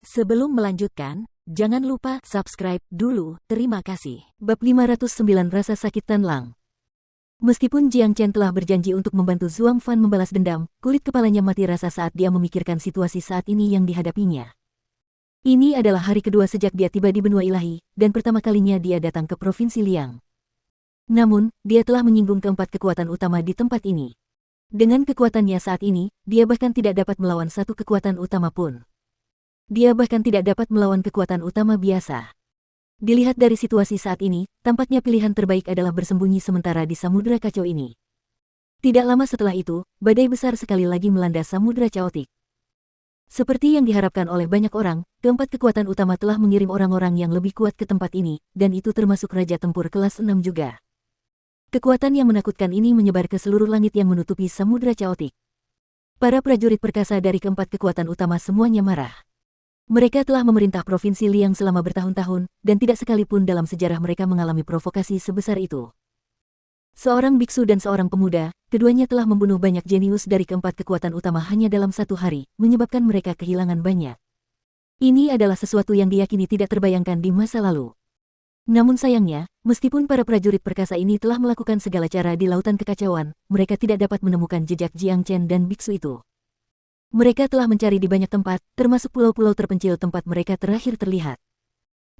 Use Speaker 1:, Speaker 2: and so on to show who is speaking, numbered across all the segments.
Speaker 1: Sebelum melanjutkan, jangan lupa subscribe dulu, terima kasih.
Speaker 2: Bab 509 Rasa Sakit Tan Lang. Meskipun Jiang Chen telah berjanji untuk membantu Zhuang Fan membalas dendam, kulit kepalanya mati rasa saat dia memikirkan situasi saat ini yang dihadapinya. Ini adalah hari kedua sejak dia tiba di benua ilahi, dan pertama kalinya dia datang ke Provinsi Liang. Namun, dia telah menyinggung keempat kekuatan utama di tempat ini. Dengan kekuatannya saat ini, dia bahkan tidak dapat melawan satu kekuatan utama pun. Dia bahkan tidak dapat melawan kekuatan utama biasa. Dilihat dari situasi saat ini, tampaknya pilihan terbaik adalah bersembunyi sementara di samudera kacau ini. Tidak lama setelah itu, badai besar sekali lagi melanda samudera caotik. Seperti yang diharapkan oleh banyak orang, keempat kekuatan utama telah mengirim orang-orang yang lebih kuat ke tempat ini, dan itu termasuk Raja Tempur kelas 6 juga. Kekuatan yang menakutkan ini menyebar ke seluruh langit yang menutupi samudera caotik. Para prajurit perkasa dari keempat kekuatan utama semuanya marah. Mereka telah memerintah Provinsi Liang selama bertahun-tahun, dan tidak sekalipun dalam sejarah mereka mengalami provokasi sebesar itu. Seorang biksu dan seorang pemuda, keduanya telah membunuh banyak jenius dari keempat kekuatan utama hanya dalam satu hari, menyebabkan mereka kehilangan banyak. Ini adalah sesuatu yang diyakini tidak terbayangkan di masa lalu. Namun sayangnya, meskipun para prajurit perkasa ini telah melakukan segala cara di lautan kekacauan, mereka tidak dapat menemukan jejak Jiang Chen dan biksu itu. Mereka telah mencari di banyak tempat, termasuk pulau-pulau terpencil tempat mereka terakhir terlihat.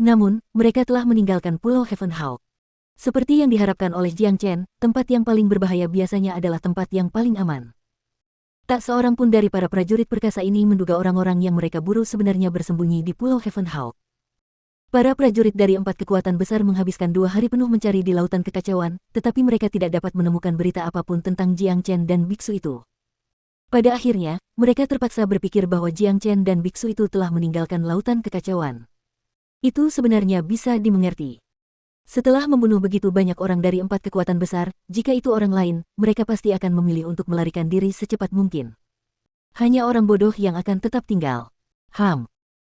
Speaker 2: Namun, mereka telah meninggalkan Pulau Heaven Hawk. Seperti yang diharapkan oleh Jiang Chen, tempat yang paling berbahaya biasanya adalah tempat yang paling aman. Tak seorang pun dari para prajurit perkasa ini menduga orang-orang yang mereka buru sebenarnya bersembunyi di Pulau Heaven Hawk. Para prajurit dari empat kekuatan besar menghabiskan 2 hari penuh mencari di lautan kekacauan, tetapi mereka tidak dapat menemukan berita apapun tentang Jiang Chen dan biksu itu. Pada akhirnya, mereka terpaksa berpikir bahwa Jiang Chen dan biksu itu telah meninggalkan lautan kekacauan. Itu sebenarnya bisa dimengerti. Setelah membunuh begitu banyak orang dari empat kekuatan besar, jika itu orang lain, mereka pasti akan memilih untuk melarikan diri secepat mungkin. Hanya orang bodoh yang akan tetap tinggal.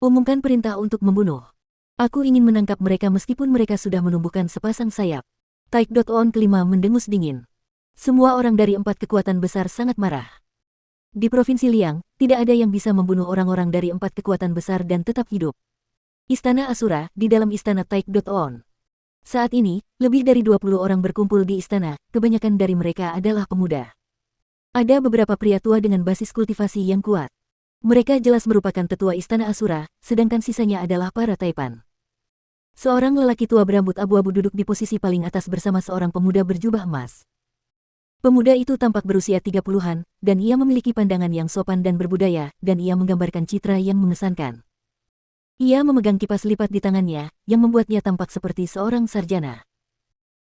Speaker 2: Umumkan perintah untuk membunuh. Aku ingin menangkap mereka meskipun mereka sudah menumbuhkan sepasang sayap. Taik.on kelima mendengus dingin. Semua orang dari empat kekuatan besar sangat marah. Di Provinsi Liang, tidak ada yang bisa membunuh orang-orang dari empat kekuatan besar dan tetap hidup. Istana Asura, di dalam istana Taik.on. Saat ini, lebih dari 20 orang berkumpul di istana, kebanyakan dari mereka adalah pemuda. Ada beberapa pria tua dengan basis kultivasi yang kuat. Mereka jelas merupakan tetua istana Asura, sedangkan sisanya adalah para taipan. Seorang lelaki tua berambut abu-abu duduk di posisi paling atas bersama seorang pemuda berjubah emas. Pemuda itu tampak berusia 30-an, dan ia memiliki pandangan yang sopan dan berbudaya, dan ia menggambarkan citra yang mengesankan. Ia memegang kipas lipat di tangannya, yang membuatnya tampak seperti seorang sarjana.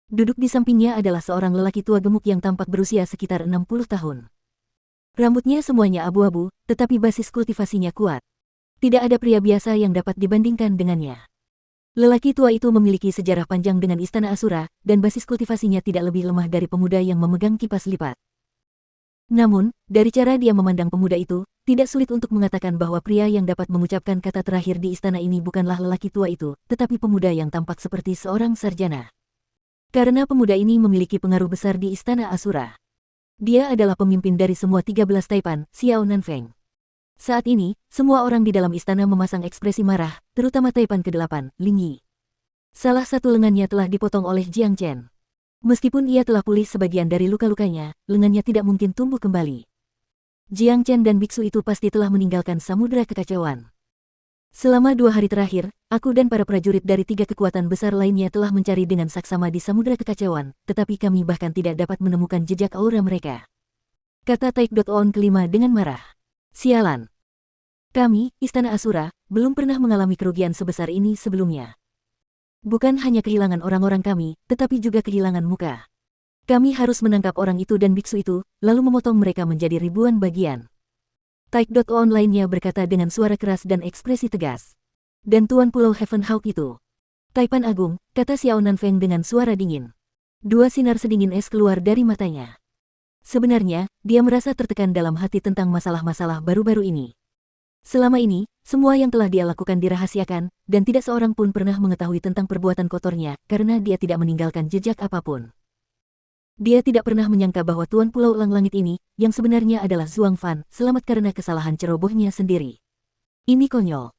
Speaker 2: Duduk di sampingnya adalah seorang lelaki tua gemuk yang tampak berusia sekitar 60 tahun. Rambutnya semuanya abu-abu, tetapi basis kultivasinya kuat. Tidak ada pria biasa yang dapat dibandingkan dengannya. Lelaki tua itu memiliki sejarah panjang dengan istana Asura, dan basis kultivasinya tidak lebih lemah dari pemuda yang memegang kipas lipat. Namun, dari cara dia memandang pemuda itu, tidak sulit untuk mengatakan bahwa pria yang dapat mengucapkan kata terakhir di istana ini bukanlah lelaki tua itu, tetapi pemuda yang tampak seperti seorang sarjana. Karena pemuda ini memiliki pengaruh besar di istana Asura. Dia adalah pemimpin dari semua 13 taipan, Xiao Nanfeng. Saat ini, semua orang di dalam istana memasang ekspresi marah, terutama taipan ke-8, Ling Yi. Salah satu lengannya telah dipotong oleh Jiang Chen. Meskipun ia telah pulih sebagian dari luka-lukanya, lengannya tidak mungkin tumbuh kembali. Jiang Chen dan biksu itu pasti telah meninggalkan samudera kekacauan. Selama 2 hari terakhir, aku dan para prajurit dari 3 kekuatan besar lainnya telah mencari dengan saksama di samudera kekacauan, tetapi kami bahkan tidak dapat menemukan jejak aura mereka. Kata Taik.on kelima dengan marah. Sialan. Kami, Istana Asura, belum pernah mengalami kerugian sebesar ini sebelumnya. Bukan hanya kehilangan orang-orang kami, tetapi juga kehilangan muka. Kami harus menangkap orang itu dan biksu itu, lalu memotong mereka menjadi ribuan bagian. Taik.on lainnya berkata dengan suara keras dan ekspresi tegas. Dan Tuan Pulau Heaven Hawk itu. Taipan Agung, kata Xiao Nanfeng dengan suara dingin. 2 sinar sedingin es keluar dari matanya. Sebenarnya, dia merasa tertekan dalam hati tentang masalah-masalah baru-baru ini. Selama ini, semua yang telah dia lakukan dirahasiakan, dan tidak seorang pun pernah mengetahui tentang perbuatan kotornya, karena dia tidak meninggalkan jejak apapun. Dia tidak pernah menyangka bahwa Tuan Pulau Elang Langit ini, yang sebenarnya adalah Zhuang Fan, selamat karena kesalahan cerobohnya sendiri. Ini konyol.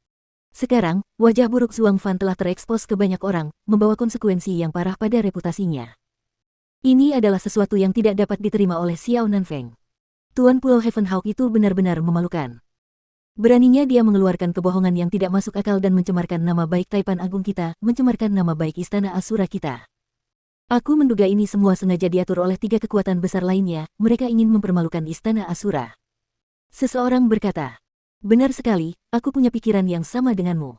Speaker 2: Sekarang, wajah buruk Zhuang Fan telah terekspos ke banyak orang, membawa konsekuensi yang parah pada reputasinya. Ini adalah sesuatu yang tidak dapat diterima oleh Xiao Nanfeng. Tuan Pulau Heaven Hawk itu benar-benar memalukan. Beraninya dia mengeluarkan kebohongan yang tidak masuk akal dan mencemarkan nama baik Taipan Agung kita, mencemarkan nama baik Istana Asura kita. Aku menduga ini semua sengaja diatur oleh 3 kekuatan besar lainnya, mereka ingin mempermalukan Istana Asura. Seseorang berkata, benar sekali, aku punya pikiran yang sama denganmu.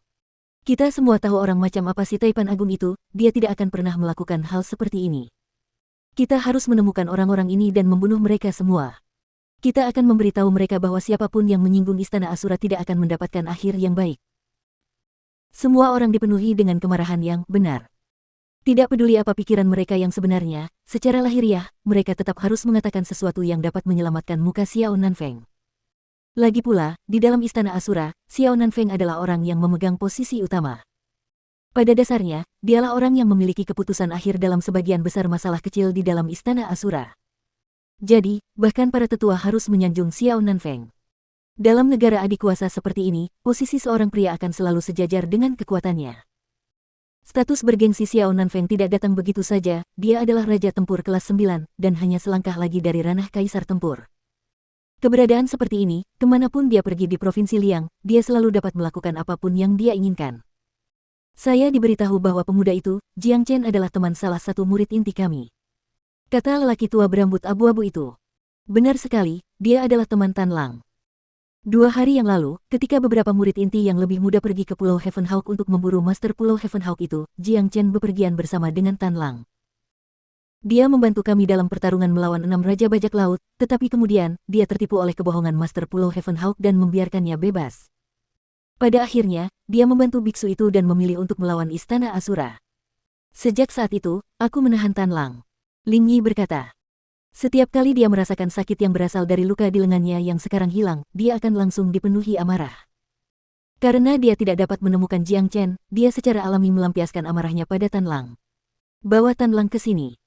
Speaker 2: Kita semua tahu orang macam apa si Taipan Agung itu, dia tidak akan pernah melakukan hal seperti ini. Kita harus menemukan orang-orang ini dan membunuh mereka semua. Kita akan memberitahu mereka bahwa siapapun yang menyinggung Istana Asura tidak akan mendapatkan akhir yang baik. Semua orang dipenuhi dengan kemarahan yang benar. Tidak peduli apa pikiran mereka yang sebenarnya, secara lahiriah, mereka tetap harus mengatakan sesuatu yang dapat menyelamatkan muka Xiao Nanfeng. Lagi pula, di dalam Istana Asura, Xiao Nanfeng adalah orang yang memegang posisi utama. Pada dasarnya, dialah orang yang memiliki keputusan akhir dalam sebagian besar masalah kecil di dalam Istana Asura. Jadi, bahkan para tetua harus menyanjung Xiao Nanfeng. Dalam negara adikuasa seperti ini, posisi seorang pria akan selalu sejajar dengan kekuatannya. Status bergengsi Xiao Nanfeng tidak datang begitu saja, dia adalah Raja Tempur kelas 9, dan hanya selangkah lagi dari ranah Kaisar Tempur. Keberadaan seperti ini, kemanapun dia pergi di Provinsi Liang, dia selalu dapat melakukan apapun yang dia inginkan. Saya diberitahu bahwa pemuda itu, Jiang Chen adalah teman salah satu murid inti kami. Kata lelaki tua berambut abu-abu itu. Benar sekali, dia adalah teman Tan Lang. 2 hari yang lalu, ketika beberapa murid inti yang lebih muda pergi ke Pulau Heaven Hawk untuk memburu Master Pulau Heaven Hawk itu, Jiang Chen bepergian bersama dengan Tan Lang. Dia membantu kami dalam pertarungan melawan 6 Raja Bajak Laut, tetapi kemudian, dia tertipu oleh kebohongan Master Pulau Heaven Hawk dan membiarkannya bebas. Pada akhirnya, dia membantu biksu itu dan memilih untuk melawan Istana Asura. Sejak saat itu, aku menahan Tan Lang. Ling Yi berkata. Setiap kali dia merasakan sakit yang berasal dari luka di lengannya yang sekarang hilang, dia akan langsung dipenuhi amarah. Karena dia tidak dapat menemukan Jiang Chen, dia secara alami melampiaskan amarahnya pada Tan Lang. Bawa Tan Lang ke sini.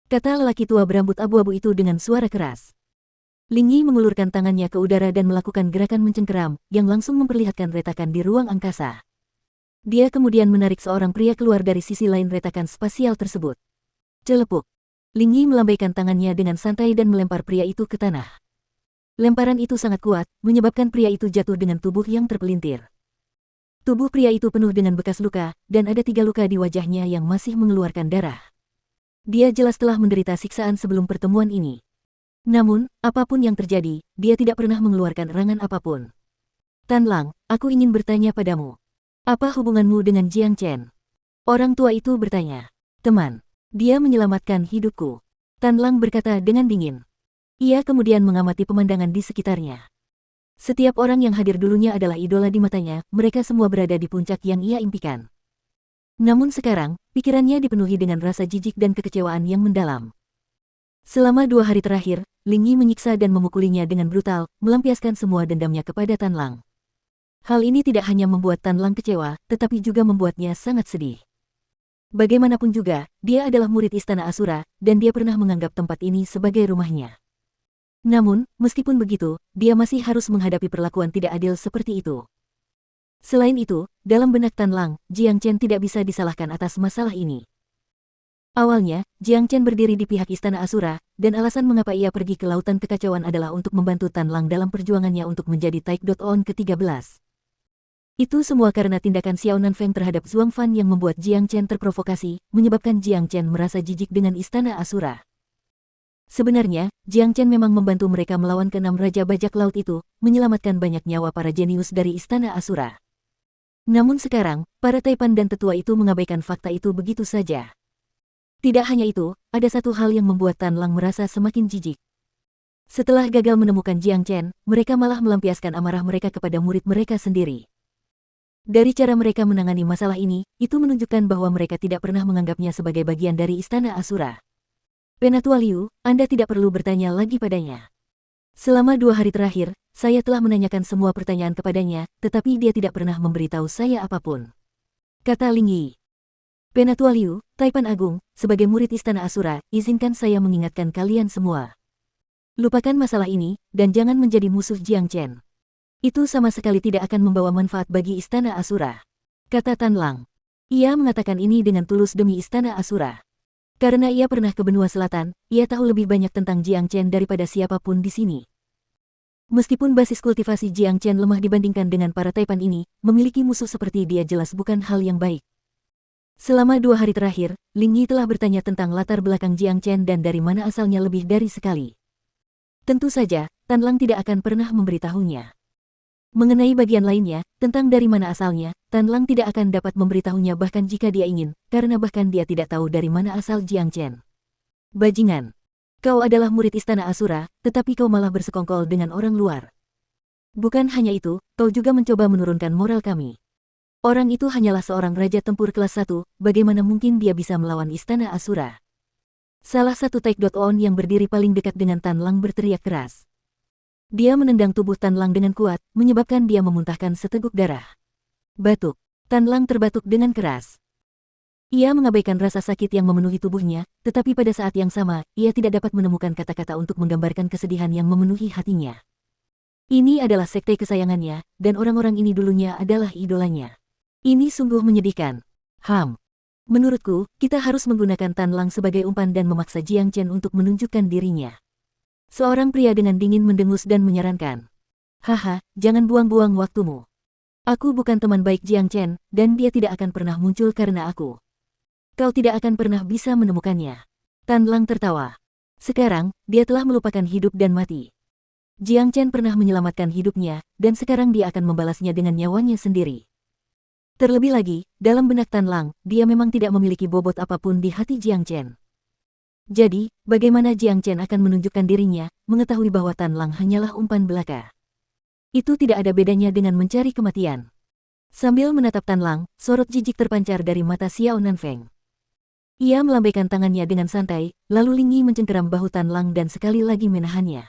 Speaker 2: Kata lelaki tua berambut abu-abu itu dengan suara keras. Ling Yi mengulurkan tangannya ke udara dan melakukan gerakan mencengkeram, yang langsung memperlihatkan retakan di ruang angkasa. Dia kemudian menarik seorang pria keluar dari sisi lain retakan spasial tersebut. Celepuk. Ling Yi melambaikan tangannya dengan santai dan melempar pria itu ke tanah. Lemparan itu sangat kuat, menyebabkan pria itu jatuh dengan tubuh yang terpelintir. Tubuh pria itu penuh dengan bekas luka, dan ada 3 luka di wajahnya yang masih mengeluarkan darah. Dia jelas telah menderita siksaan sebelum pertemuan ini. Namun, apapun yang terjadi, dia tidak pernah mengeluarkan erangan apapun. Tan Lang, aku ingin bertanya padamu. Apa hubunganmu dengan Jiang Chen? Orang tua itu bertanya. Teman. Dia menyelamatkan hidupku. Tan Lang berkata dengan dingin. Ia kemudian mengamati pemandangan di sekitarnya. Setiap orang yang hadir dulunya adalah idola di matanya, mereka semua berada di puncak yang ia impikan. Namun sekarang, pikirannya dipenuhi dengan rasa jijik dan kekecewaan yang mendalam. Selama 2 hari terakhir, Ling Yi menyiksa dan memukulinya dengan brutal, melampiaskan semua dendamnya kepada Tan Lang. Hal ini tidak hanya membuat Tan Lang kecewa, tetapi juga membuatnya sangat sedih. Bagaimanapun juga, dia adalah murid Istana Asura, dan dia pernah menganggap tempat ini sebagai rumahnya. Namun, meskipun begitu, dia masih harus menghadapi perlakuan tidak adil seperti itu. Selain itu, dalam benak Tan Lang, Jiang Chen tidak bisa disalahkan atas masalah ini. Awalnya, Jiang Chen berdiri di pihak Istana Asura, dan alasan mengapa ia pergi ke Lautan Kekacauan adalah untuk membantu Tan Lang dalam perjuangannya untuk menjadi Taekwondo ke-13. Itu semua karena tindakan Xiao Nanfeng terhadap Zhuang Fan yang membuat Jiang Chen terprovokasi, menyebabkan Jiang Chen merasa jijik dengan Istana Asura. Sebenarnya, Jiang Chen memang membantu mereka melawan ke-6 Raja Bajak Laut itu, menyelamatkan banyak nyawa para jenius dari Istana Asura. Namun sekarang, para Taipan dan tetua itu mengabaikan fakta itu begitu saja. Tidak hanya itu, ada satu hal yang membuat Tan Lang merasa semakin jijik. Setelah gagal menemukan Jiang Chen, mereka malah melampiaskan amarah mereka kepada murid mereka sendiri. Dari cara mereka menangani masalah ini, itu menunjukkan bahwa mereka tidak pernah menganggapnya sebagai bagian dari Istana Asura. Penatua Liu, Anda tidak perlu bertanya lagi padanya. Selama 2 hari terakhir, saya telah menanyakan semua pertanyaan kepadanya, tetapi dia tidak pernah memberitahu saya apapun. Kata Ling Yi. Penatua Liu, Taipan Agung, sebagai murid Istana Asura, izinkan saya mengingatkan kalian semua. Lupakan masalah ini, dan jangan menjadi musuh Jiang Chen. Itu sama sekali tidak akan membawa manfaat bagi Istana Asura, kata Tan Lang. Ia mengatakan ini dengan tulus demi Istana Asura. Karena ia pernah ke benua selatan, ia tahu lebih banyak tentang Jiang Chen daripada siapapun di sini. Meskipun basis kultivasi Jiang Chen lemah dibandingkan dengan para Taipan ini, memiliki musuh seperti dia jelas bukan hal yang baik. Selama 2 hari terakhir, Ling Yi telah bertanya tentang latar belakang Jiang Chen dan dari mana asalnya lebih dari sekali. Tentu saja, Tan Lang tidak akan pernah memberitahunya. Mengenai bagian lainnya, tentang dari mana asalnya, Tan Lang tidak akan dapat memberitahunya bahkan jika dia ingin, karena bahkan dia tidak tahu dari mana asal Jiang Chen. Bajingan. Kau adalah murid Istana Asura, tetapi kau malah bersekongkol dengan orang luar. Bukan hanya itu, kau juga mencoba menurunkan moral kami. Orang itu hanyalah seorang raja tempur kelas 1, bagaimana mungkin dia bisa melawan Istana Asura? Salah satu Taek.on yang berdiri paling dekat dengan Tan Lang berteriak keras. Dia menendang tubuh Tan Lang dengan kuat, menyebabkan dia memuntahkan seteguk darah. Batuk. Tan Lang terbatuk dengan keras. Ia mengabaikan rasa sakit yang memenuhi tubuhnya, tetapi pada saat yang sama, ia tidak dapat menemukan kata-kata untuk menggambarkan kesedihan yang memenuhi hatinya. Ini adalah sekte kesayangannya, dan orang-orang ini dulunya adalah idolanya. Ini sungguh menyedihkan. Menurutku, kita harus menggunakan Tan Lang sebagai umpan dan memaksa Jiang Chen untuk menunjukkan dirinya. Seorang pria dengan dingin mendengus dan menyarankan. Haha, jangan buang-buang waktumu. Aku bukan teman baik Jiang Chen, dan dia tidak akan pernah muncul karena aku. Kau tidak akan pernah bisa menemukannya. Tan Lang tertawa. Sekarang, dia telah melupakan hidup dan mati. Jiang Chen pernah menyelamatkan hidupnya, dan sekarang dia akan membalasnya dengan nyawanya sendiri. Terlebih lagi, dalam benak Tan Lang, dia memang tidak memiliki bobot apapun di hati Jiang Chen. Jadi, bagaimana Jiang Chen akan menunjukkan dirinya, mengetahui bahwa Tan Lang hanyalah umpan belaka? Itu tidak ada bedanya dengan mencari kematian. Sambil menatap Tan Lang, sorot jijik terpancar dari mata Xiao Nanfeng. Ia melambaikan tangannya dengan santai, lalu Ling Yi mencengkeram bahu Tan Lang dan sekali lagi menahannya.